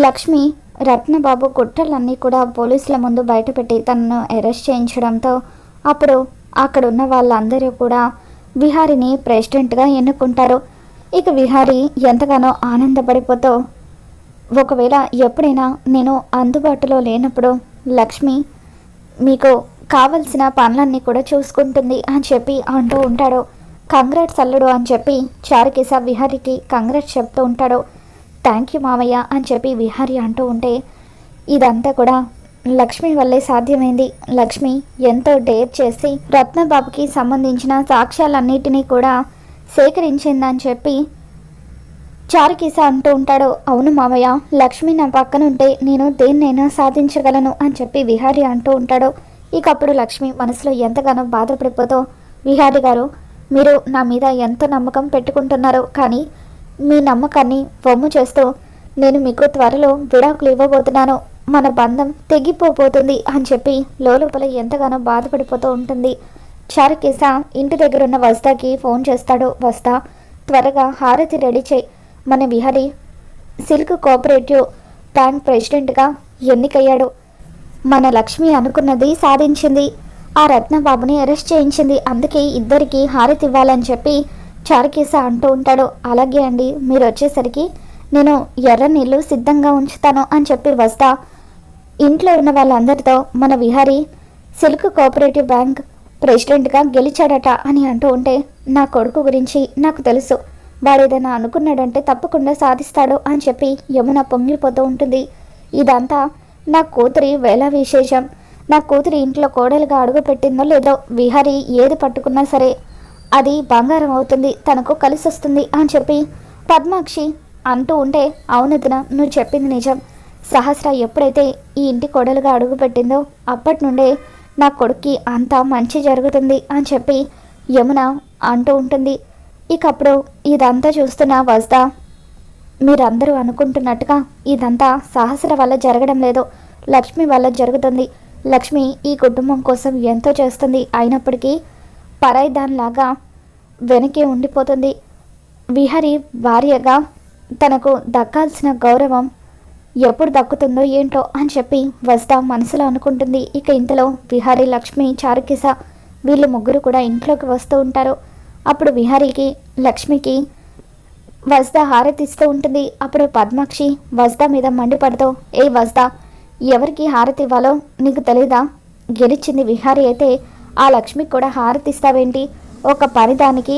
లక్ష్మి రత్నబాబు కుట్రలన్నీ కూడా పోలీసుల ముందు బయటపెట్టి తనను అరెస్ట్ చేయించడంతో అప్పుడు అక్కడున్న వాళ్ళందరూ కూడా విహారిని ప్రెసిడెంట్గా ఎన్నుకుంటారు. ఇక విహారి ఎంతగానో ఆనందపడిపోతూ ఒకవేళ ఎప్పుడైనా నేను అందుబాటులో లేనప్పుడు లక్ష్మి మీకు కావలసిన పనులన్నీ కూడా చూసుకుంటుంది అని చెప్పి అంటూ ఉంటాడు. కంగ్రాట్స్ అల్లుడు అని చెప్పి చారుకేశ విహారికి కంగ్రాట్స్ చెప్తూ ఉంటాడు. థ్యాంక్ యూ మామయ్య అని చెప్పి విహారి అంటూ ఉంటే ఇదంతా కూడా లక్ష్మి వల్లే సాధ్యమైంది. లక్ష్మి ఎంతో డేర్ చేసి రత్నబాబుకి సంబంధించిన సాక్ష్యాలన్నిటినీ కూడా సేకరించిందని చెప్పి చారుకేశ అంటూ ఉంటాడు. అవును మామయ్య, లక్ష్మి నా పక్కనుంటే నేను దేన్నైనా సాధించగలను అని చెప్పి విహారి అంటూ ఉంటాడు. ఇక అప్పుడు లక్ష్మి మనసులో ఎంతగానో బాధపడిపోతూ, విహారి గారు, మీరు నా మీద ఎంతో నమ్మకం పెట్టుకుంటున్నారు, కానీ మీ నమ్మకాన్ని వమ్ము చేస్తూ నేను మీకు త్వరలో విడాకులు ఇవ్వబోతున్నాను, మన బంధం తెగిపోబోతుంది అని చెప్పి లోపల ఎంతగానో బాధపడిపోతూ ఉంటుంది. చారుకేశ ఇంటి దగ్గర ఉన్న వస్తాకి ఫోన్ చేస్తాడు. వస్తా, త్వరగా హారతి రెడీ చేయి, మన విహారి సిల్క్ కోఆపరేటివ్ బ్యాంక్ ప్రెసిడెంట్గా ఎన్నికయ్యాడు, మన లక్ష్మి అనుకున్నది సాధించింది, ఆ రత్నబాబుని అరెస్ట్ చేయించింది, అందుకే ఇద్దరికి హారతి ఇవ్వాలని చెప్పి చారుకేశ అంటూ ఉంటాడు. అలాగే అండి, మీరు వచ్చేసరికి నేను ఎర్ర నీళ్ళు సిద్ధంగా ఉంచుతాను అని చెప్పి వస్తా ఇంట్లో ఉన్న వాళ్ళందరితో మన విహారీ సిల్క్ కోఆపరేటివ్ బ్యాంక్ ప్రెసిడెంట్గా గెలిచాడట అని అంటూ ఉంటే, నా కొడుకు గురించి నాకు తెలుసు, వాడేదైనా అనుకున్నాడంటే తప్పకుండా సాధిస్తాడు అని చెప్పి యమున పొంగిపోతూ ఉంటుంది. ఇదంతా నా కూతురి వేళ విశేషం, నా కూతురి ఇంట్లో కోడలుగా అడుగు పెట్టిందో లేదో విహారీ ఏది పట్టుకున్నా సరే అది బంగారం అవుతుంది, తనకు కలిసి వస్తుంది అని చెప్పి పద్మాక్షి అంటూ ఉంటే, అవునదిన, నువ్వు చెప్పింది నిజం, సహస్ర ఎప్పుడైతే ఈ ఇంటి కోడలుగా అడుగు పెట్టిందో అప్పటి నుండే నా కొడుక్కి అంతా మంచి జరుగుతుంది అని చెప్పి యమున అంటూ ఉంటుంది. ఇక అప్పుడు ఇదంతా చూస్తున్న వస్తా, మీరందరూ అనుకుంటున్నట్టుగా ఇదంతా సహస్ర వల్ల జరగడం లేదు, లక్ష్మి వల్ల జరుగుతుంది, లక్ష్మి ఈ కుటుంబం కోసం ఎంతో చేస్తుంది, అయినప్పటికీ పరాయి దానిలాగా వెనకే ఉండిపోతుంది, విహారీ భార్యగా తనకు దక్కాల్సిన గౌరవం ఎప్పుడు దక్కుతుందో ఏంటో అని చెప్పి వస్తా మనసులో అనుకుంటుంది. ఇక ఇంతలో విహారీ, లక్ష్మి, చారుకేశ వీళ్ళు ముగ్గురు కూడా ఇంట్లోకి వస్తూ ఉంటారు. అప్పుడు విహారీకి లక్ష్మికి వస్తా హారతి ఇస్తూ ఉంటుంది. అప్పుడు పద్మాక్షి వస్తా మీద మండిపడుతూ, ఏ వస్తా, ఎవరికి హారతి ఇవ్వాలో నీకు తెలీదా, గెలిచింది విహారీ అయితే ఆ లక్ష్మికి కూడా హారతి ఇస్తావేంటి, ఒక పనిదానికి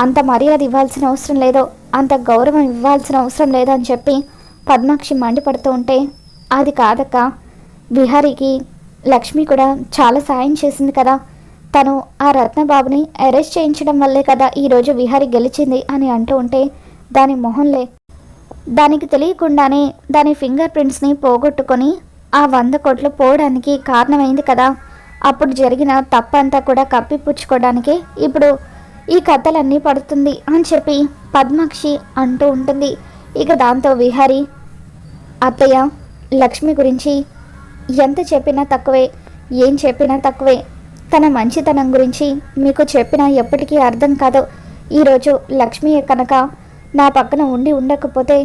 అంత మర్యాద ఇవ్వాల్సిన అవసరం లేదో, అంత గౌరవం ఇవ్వాల్సిన అవసరం లేదని చెప్పి పద్మాక్షి మండిపడుతూ ఉంటే, అది కాదక్క, విహారీకి లక్ష్మి కూడా చాలా సాయం చేసింది కదా, తను ఆ రత్నబాబుని అరెస్ట్ చేయించడం వల్లే కదా ఈరోజు విహారీ గెలిచింది అని అంటూ ఉంటే, దాని మొహంలే, దానికి తెలియకుండానే దాని ఫింగర్ ప్రింట్స్ని పోగొట్టుకొని ఆ 100 కోట్లు పోవడానికి కారణమైంది కదా, అప్పుడు జరిగిన తప్పంతా కూడా కప్పిపుచ్చుకోవడానికే ఇప్పుడు ఈ కథలన్నీ పడుతుంది అని చెప్పి పద్మాక్షి అంటూ ఉంటుంది. ఇక దాంతో విహారీ, అత్తయ్య, లక్ష్మి గురించి ఎంత చెప్పినా తక్కువే, ఏం చెప్పినా తక్కువే, తన మంచితనం గురించి మీకు చెప్పినా ఎప్పటికీ అర్థం కాదు, ఈరోజు లక్ష్మి కనుక నా పక్కన ఉండకపోతే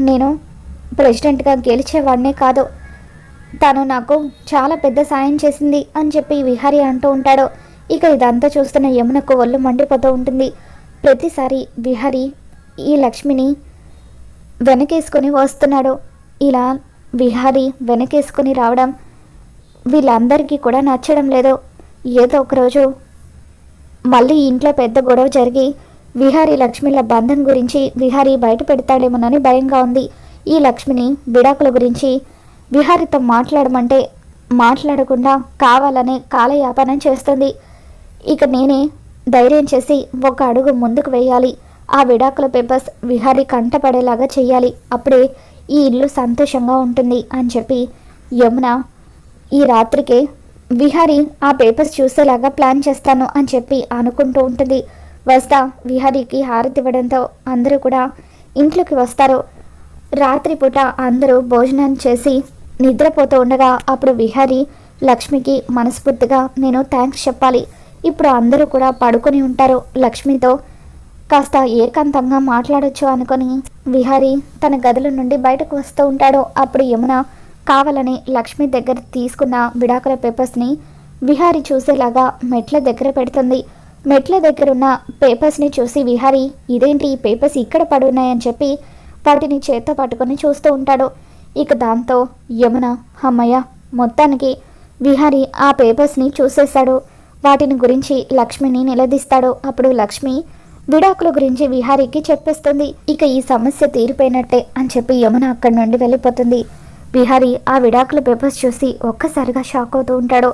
నేను ప్రెసిడెంట్గా గెలిచేవాడినే కాదు, తను నాకు చాలా పెద్ద సాయం చేసింది అని చెప్పి విహారీ అంటూ ఉంటాడు. ఇక ఇదంతా చూస్తున్న యమునకు ఒళ్ళు మండిపోతూ ఉంటుంది. ప్రతిసారి విహారీ ఈ లక్ష్మిని వెనకేసుకొని వస్తున్నాడు, ఇలా విహారీ వెనకేసుకొని రావడం వీళ్ళందరికీ కూడా నచ్చడం లేదు. ఏదో ఒకరోజు మళ్ళీ ఇంట్లో పెద్ద గొడవ జరిగి విహారీ లక్ష్మిల బంధం గురించి విహారీ బయట పెడతాడేమోనని భయంగా ఉంది. ఈ లక్ష్మిని విడాకుల గురించి విహారీతో మాట్లాడమంటే మాట్లాడకుండా కావాలనే కాలయాపనం చేస్తుంది. ఇక నేనే ధైర్యం చేసి ఒక అడుగు ముందుకు వేయాలి, ఆ విడాకుల పేపర్స్ విహారీ కంటపడేలాగా చేయాలి, అప్పుడే ఈ ఇల్లు సంతోషంగా ఉంటుంది అని చెప్పి యమున ఈ రాత్రికే విహారీ ఆ పేపర్స్ చూసేలాగా ప్లాన్ చేస్తాను అని చెప్పి అనుకుంటూ ఉంటుంది. వస్తా విహారీకి హారతి ఇవ్వడంతో అందరూ కూడా ఇంట్లోకి వస్తారు. రాత్రిపూట అందరూ భోజనం చేసి నిద్రపోతూ ఉండగా అప్పుడు విహారీ లక్ష్మికి మనస్ఫూర్తిగా నేను థ్యాంక్స్ చెప్పాలి, ఇప్పుడు అందరూ కూడా పడుకొని ఉంటారు లక్ష్మితో, కాస్త ఏకాంతంగా మాట్లాడొచ్చు అనుకొని విహారీ తన గదుల నుండి బయటకు వస్తూ ఉంటాడు. అప్పుడు యమున కావాలని లక్ష్మి దగ్గర తీసుకున్న విడాకుల పేపర్స్ని విహారీ చూసేలాగా మెట్ల దగ్గర పెడుతుంది. మెట్ల దగ్గరున్న పేపర్స్ని చూసి విహారీ ఇదేంటి ఈ పేపర్స్ ఇక్కడ పడున్నాయని చెప్పి వాటిని చేత్తో పట్టుకొని చూస్తూ ఉంటాడు. ఇక దాంతో యమున అమ్మయ్య మొత్తానికి విహారీ ఆ పేపర్స్ని చూసేశాడు. వాటిని గురించి లక్ష్మిని నిలదీస్తాడు. అప్పుడు లక్ష్మి విడాకుల గురించి విహారీకి చెప్పేస్తుంది. ఇక ఈ సమస్య తీరిపోయినట్టే అని చెప్పి యమున అక్కడి నుండి వెళ్ళిపోతుంది. విహారీ ఆ విడాకుల పేపర్స్ చూసి ఒక్కసారిగా షాక్ అవుతూ ఉంటాడు.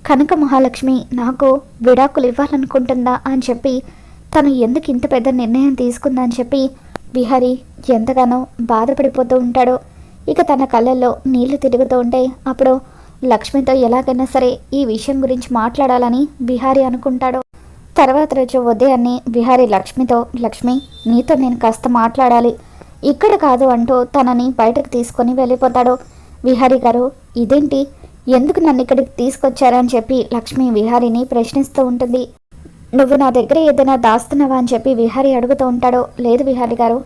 కనక మహాలక్ష్మి నాకు విడాకులు ఇవ్వాలనుకుంటుందా అని చెప్పి తను ఎందుకు ఇంత పెద్ద నిర్ణయం తీసుకుందని చెప్పి విహారీ ఎంతగానో బాధపడిపోతూ ఉంటాడు. ఇక తన కళ్ళల్లో నీళ్లు తిరుగుతూ ఉంటే అప్పుడు లక్ష్మితో ఎలాగైనా సరే ఈ విషయం గురించి మాట్లాడాలని విహారీ అనుకుంటాడు. తర్వాత రోజు ఉదయాన్నే విహారీ లక్ష్మితో లక్ష్మి నీతో నేను కాస్త మాట్లాడాలి, ఇక్కడ కాదు అంటూ తనని బయటకు తీసుకొని వెళ్ళిపోతాడు. విహారీ గారు ఇదేంటి, ఎందుకు నన్ను ఇక్కడికి తీసుకొచ్చారని చెప్పి లక్ష్మి విహారీని ప్రశ్నిస్తూ ఉంటుంది. నువ్వు నా దగ్గర ఏదైనా దాస్తున్నావా అని చెప్పి విహారీ అడుగుతూ ఉంటాడు. లేదు విహారీ గారు,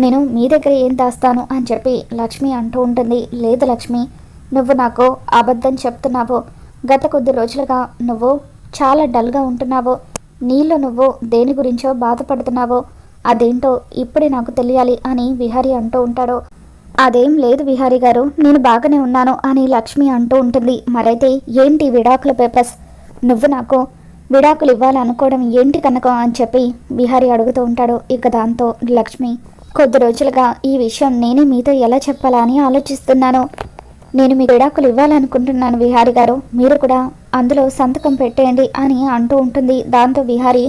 నేను మీ దగ్గర ఏం దాస్తాను అని చెప్పి లక్ష్మి అంటూ ఉంటుంది. లేదు లక్ష్మి, నువ్వు నాకు అబద్ధం చెప్తున్నావు. గత కొద్ది రోజులుగా నువ్వు చాలా డల్గా ఉంటున్నావు. నీలో నువ్వు దేని గురించో బాధపడుతున్నావో అదేంటో ఇప్పుడే నాకు తెలియాలి అని విహారీ అంటూ ఉంటాడు. అదేం లేదు విహారీ గారు, నేను బాగానే ఉన్నాను అని లక్ష్మి అంటూ ఉంటుంది. మరైతే ఏంటి విడాకుల పేపర్స్, నువ్వు నాకు విడాకులు ఇవ్వాలనుకోవడం ఏంటి కనుక అని చెప్పి విహారీ అడుగుతూ ఉంటాడు. ఇక దాంతో లక్ష్మి కొద్ది రోజులుగా ఈ విషయం నేనే మీతో ఎలా చెప్పాలా అని ఆలోచిస్తున్నాను. నేను మీ విడాకులు ఇవ్వాలనుకుంటున్నాను విహారీ గారు, మీరు కూడా అందులో సంతకం పెట్టేయండి అని అంటూ ఉంటుంది. దాంతో విహారీ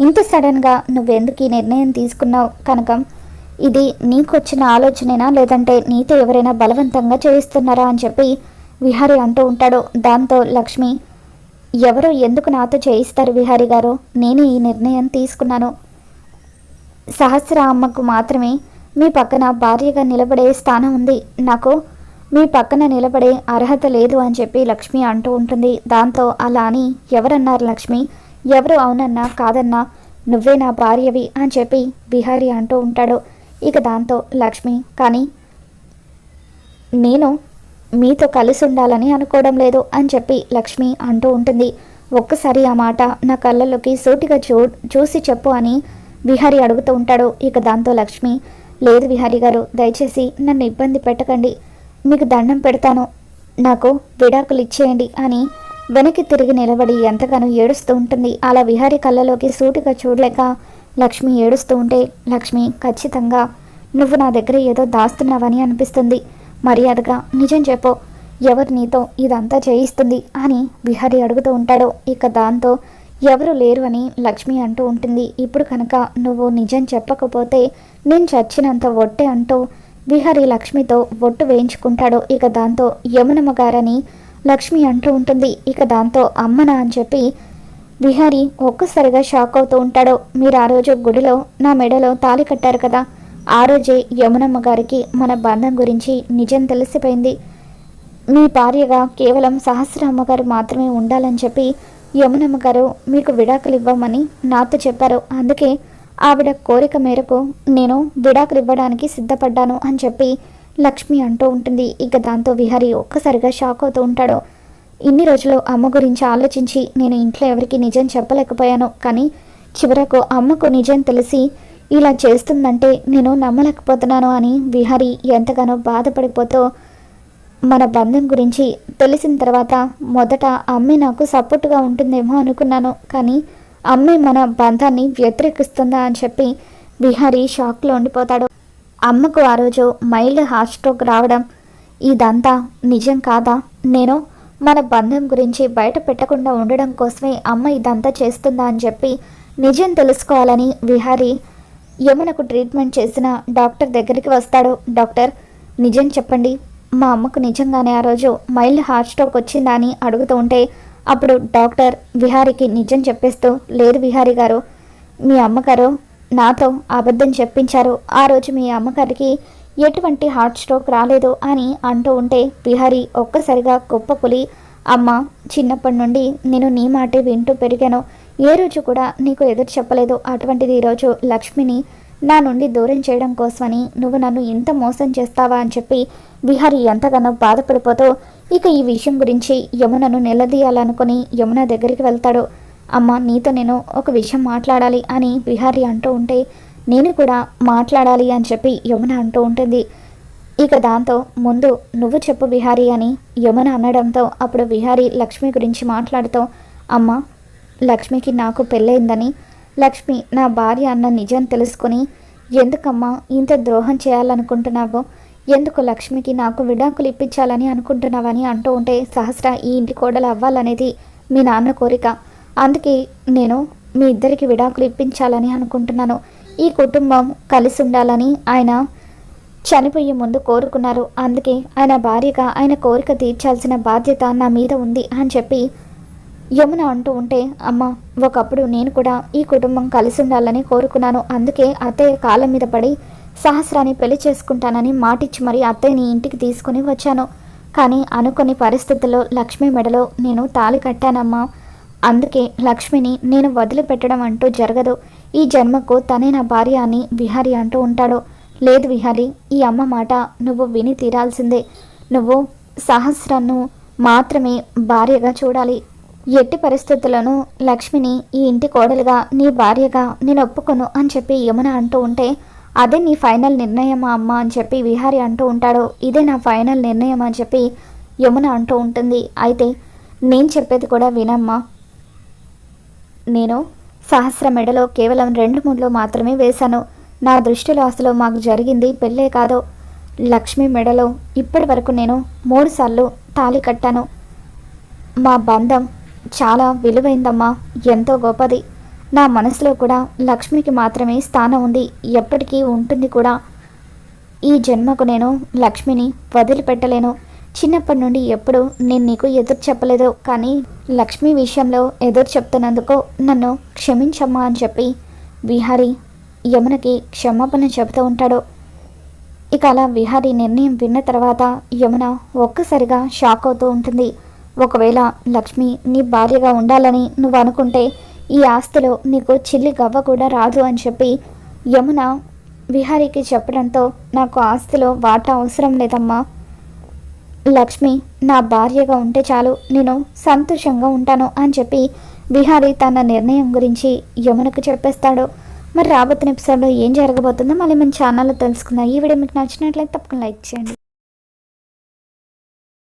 ఇంత సడన్గా నువ్వెందుకు ఈ నిర్ణయం తీసుకున్నావు కనకం, ఇది నీకు వచ్చిన ఆలోచనేనా లేదంటే నీతో ఎవరైనా బలవంతంగా చేయిస్తున్నారా అని చెప్పి విహారీ అంటూ ఉంటాడు. దాంతో లక్ష్మి ఎవరో ఎందుకు నాతో చేయిస్తారు విహారీ గారు, నేనే ఈ నిర్ణయం తీసుకున్నాను. సహస్ర అమ్మకు మాత్రమే మీ పక్కన భార్యగా నిలబడే స్థానం ఉంది, నాకు మీ పక్కన నిలబడే అర్హత లేదు అని చెప్పి లక్ష్మి అంటూ ఉంటుంది. దాంతో అలా అని ఎవరన్నారు లక్ష్మి, ఎవరు అవునన్నా కాదన్నా నువ్వే నా భార్యవి అని చెప్పి విహారీ అంటూ ఉంటాడు. ఇక దాంతో లక్ష్మి కానీ నేను మీతో కలిసి ఉండాలని అనుకోవడం లేదు అని చెప్పి లక్ష్మి అంటూ ఉంటుంది. ఒక్కసారి ఆ మాట నా కళ్ళలోకి సూటిగా చూసి చెప్పు అని విహారీ అడుగుతూ ఉంటాడు. ఇక దాంతో లక్ష్మి లేదు విహారీ గారు, దయచేసి నన్ను ఇబ్బంది పెట్టకండి, మీకు దండం పెడతాను, నాకు విడాకులు ఇచ్చేయండి అని వెనక్కి తిరిగి నిలబడి ఎంతగానో ఏడుస్తూ ఉంటుంది. అలా విహారీ కళ్ళలోకి సూటిగా చూడలేక లక్ష్మి ఏడుస్తూ ఉంటే లక్ష్మి ఖచ్చితంగా నువ్వు నా దగ్గర ఏదో దాస్తున్నావని అనిపిస్తుంది, మర్యాదగా నిజం చెప్పు, ఎవరు నీతో ఇదంతా చేయిస్తుంది అని విహారీ అడుగుతూ ఉంటాడు. ఇక దాంతో ఎవరు లేరు అని లక్ష్మి అంటూ ఉంటుంది. ఇప్పుడు కనుక నువ్వు నిజం చెప్పకపోతే నేను చచ్చినంత ఒట్టే అంటూ విహారీ లక్ష్మితో ఒట్టు వేయించుకుంటాడు. ఇక దాంతో యమునమ్మ గారని లక్ష్మి అంటూ ఉంటుంది. ఇక దాంతో అమ్మనా అని చెప్పి విహారీ ఒక్కసారిగా షాక్ అవుతూ ఉంటాడు. మీరు ఆ రోజు గుడిలో నా మెడలో తాళి కట్టారు కదా, ఆ రోజే యమునమ్మ గారికి మన బంధం గురించి నిజం తెలిసిపోయింది. మీ భార్యగా కేవలం సహస్ర అమ్మగారు మాత్రమే ఉండాలని చెప్పి యమునమ్మ గారు మీకు విడాకులు ఇవ్వమని నాతో చెప్పారు, అందుకే ఆవిడ కోరిక మేరకు నేను విడాకులు ఇవ్వడానికి సిద్ధపడ్డాను అని చెప్పి లక్ష్మి అంటూ ఉంటుంది. ఇక దాంతో విహారీ ఒక్కసారిగా షాక్ అవుతూ ఉంటాడు. ఇన్ని రోజులు అమ్మ గురించి ఆలోచించి నేను ఇంట్లో ఎవరికి నిజం చెప్పలేకపోయాను, కానీ చివరకు అమ్మకు నిజం తెలిసి ఇలా చేస్తుందంటే నేను నమ్మలేకపోతున్నాను అని విహారీ ఎంతగానో బాధపడిపోతూ మన బంధం గురించి తెలిసిన తర్వాత మొదట అమ్మే నాకు సపోర్ట్గా ఉంటుందేమో అనుకున్నాను, కానీ అమ్మే మన బంధాన్ని వ్యతిరేకిస్తుందా అని చెప్పి విహారీ షాక్లో ఉండిపోతాడు. అమ్మకు ఆ రోజు మైల్డ్ హార్ట్ స్ట్రోక్ రావడం ఇదంతా నిజం కాదా, నేను మన బంధం గురించి బయట పెట్టకుండా ఉండడం కోసమే అమ్మ ఇదంతా చేస్తుందా అని చెప్పి నిజం తెలుసుకోవాలని విహారీ యమునకు ట్రీట్మెంట్ చేసిన డాక్టర్ దగ్గరికి వస్తాడు. డాక్టర్ నిజం చెప్పండి, మా అమ్మకు నిజంగానే ఆ రోజు మైల్డ్ హార్ట్ స్ట్రోక్ వచ్చిందా అని అడుగుతూ ఉంటే అప్పుడు డాక్టర్ విహారీకి నిజం చెప్పేస్తూ లేదు విహారీ గారు, మీ అమ్మగారు నాతో అబద్ధం చెప్పించారు, ఆ రోజు మీ అమ్మగారికి ఎటువంటి హార్ట్ స్ట్రోక్ రాలేదు అని అంటూ ఉంటే విహారీ ఒక్కసారిగా కుప్పకూలి అమ్మ చిన్నప్పటి నుండి నేను నీ మాటే వింటూ పెరిగాను, ఏ రోజు కూడా నీకు ఎదురు చెప్పలేదు. అటువంటిది ఈరోజు లక్ష్మిని నా నుండి దూరం చేయడం కోసమని నువ్వు నన్ను ఇంత మోసం చేస్తావా అని చెప్పి విహారి ఎంతగానో బాధపడిపోతూ ఇక ఈ విషయం గురించి యమునను నిలదీయాలనుకుని యమున దగ్గరికి వెళ్తాడు. అమ్మ, నీతో నేను ఒక విషయం మాట్లాడాలి అని విహారి అంటూ ఉంటే నేను కూడా మాట్లాడాలి అని చెప్పి యమున అంటూ ఉంటుంది. ఇక దాంతో ముందు నువ్వు చెప్పు విహారి అని యమున అనడంతో అప్పుడు విహారి లక్ష్మి గురించి మాట్లాడుతూ, అమ్మ, లక్ష్మికి నాకు పెళ్ళయిందని, లక్ష్మి నా భార్య అన్న నిజం తెలుసుకొని ఎందుకమ్మా ఇంత ద్రోహం చేయాలనుకుంటున్నావో, ఎందుకు లక్ష్మికి నాకు విడాకులు ఇప్పించాలని అనుకుంటున్నావని అంటూ ఉంటే, సహస్ర ఈ ఇంటి కోడలు అవ్వాలనేది మీ నాన్న కోరిక, అందుకే నేను మీ ఇద్దరికి విడాకులు ఇప్పించాలని అనుకుంటున్నాను. ఈ కుటుంబం కలిసి ఉండాలని ఆయన చనిపోయే ముందు కోరుకున్నారు. అందుకే ఆయన భార్యగా ఆయన కోరిక తీర్చాల్సిన బాధ్యత నా మీద ఉంది అని చెప్పి యమున అంటూ ఉంటే, అమ్మ, ఒకప్పుడు నేను కూడా ఈ కుటుంబం కలిసి ఉండాలని కోరుకున్నాను. అందుకే అత్తయ్య కాళ్ళ మీద పడి సహస్రాన్ని పెళ్లి చేసుకుంటానని మాటిచ్చి మరి అత్తయ్యని ఇంటికి తీసుకుని వచ్చాను. కానీ అనుకోని పరిస్థితుల్లో లక్ష్మి మెడలో నేను తాళి కట్టానమ్మా. అందుకే లక్ష్మిని నేను వదిలిపెట్టడం అంటూ జరగదు. ఈ జన్మకు తనే నా భార్య అని విహారి అంటూ ఉంటాడు. లేదు విహారి, ఈ అమ్మ మాట నువ్వు విని తీరాల్సిందే. నువ్వు సహస్రను మాత్రమే భార్యగా చూడాలి. ఎట్టి పరిస్థితుల్లోనూ లక్ష్మిని ఈ ఇంటి కోడలుగా నీ భార్యగా నేను ఒప్పుకోను అని చెప్పి యమున అంటూ ఉంటే, అదే నీ ఫైనల్ నిర్ణయమా అమ్మ అని చెప్పి విహారి అంటూ ఉంటాడు. ఇదే నా ఫైనల్ నిర్ణయం అని చెప్పి యమున అంటూ ఉంటుంది. అయితే నేను చెప్పేది కూడా వినమ్మా. నేను సహస్ర మెడలో కేవలం 2 ముళ్ళు మాత్రమే వేశాను. నా దృష్టిలో అసలు మాకు జరిగింది పెళ్ళే కాదు. లక్ష్మి మెడలో ఇప్పటి వరకు నేను 3 సార్లు తాళి కట్టాను. మా బంధం చాలా విలువైందమ్మా, ఎంతో గొప్పది. నా మనసులో కూడా లక్ష్మికి మాత్రమే స్థానం ఉంది, ఎప్పటికీ ఉంటుంది కూడా. ఈ జన్మకు నేను లక్ష్మిని వదిలిపెట్టలేను. చిన్నప్పటి నుండి ఎప్పుడు నేను నీకు ఎదురు చెప్పలేదు, కానీ లక్ష్మి విషయంలో ఎదురు చెప్తున్నందుకు నన్ను క్షమించమ్మా అని చెప్పి విహారి యమునకి క్షమాపణ చెబుతూ ఉంటాడు. ఇక అలా విహారి నిర్ణయం విన్న తర్వాత యమున ఒక్కసారిగా షాక్ అవుతూ ఉంటుంది. ఒకవేళ లక్ష్మి నీ భార్యగా ఉండాలని నువ్వు అనుకుంటే ఈ ఆస్తిలో నీకు చిల్లి గవ్వ కూడా రాదు అని చెప్పి యమున విహారికి చెప్పడంతో, నాకు ఆస్తిలో వాటా అవసరం లేదమ్మా, లక్ష్మి నా భార్యగా ఉంటే చాలు, నేను సంతోషంగా ఉంటాను అని చెప్పి విహారి తన నిర్ణయం గురించి యమునకు చెప్పేస్తాడు. మరి రాబోతున్న ఎపిసోడ్లో ఏం జరగబోతుందో మళ్ళీ మన ఛానల్లో తెలుసుకుందాం. ఈ వీడియో మీకు నచ్చినట్లయితే తప్పకుండా లైక్ చేయండి.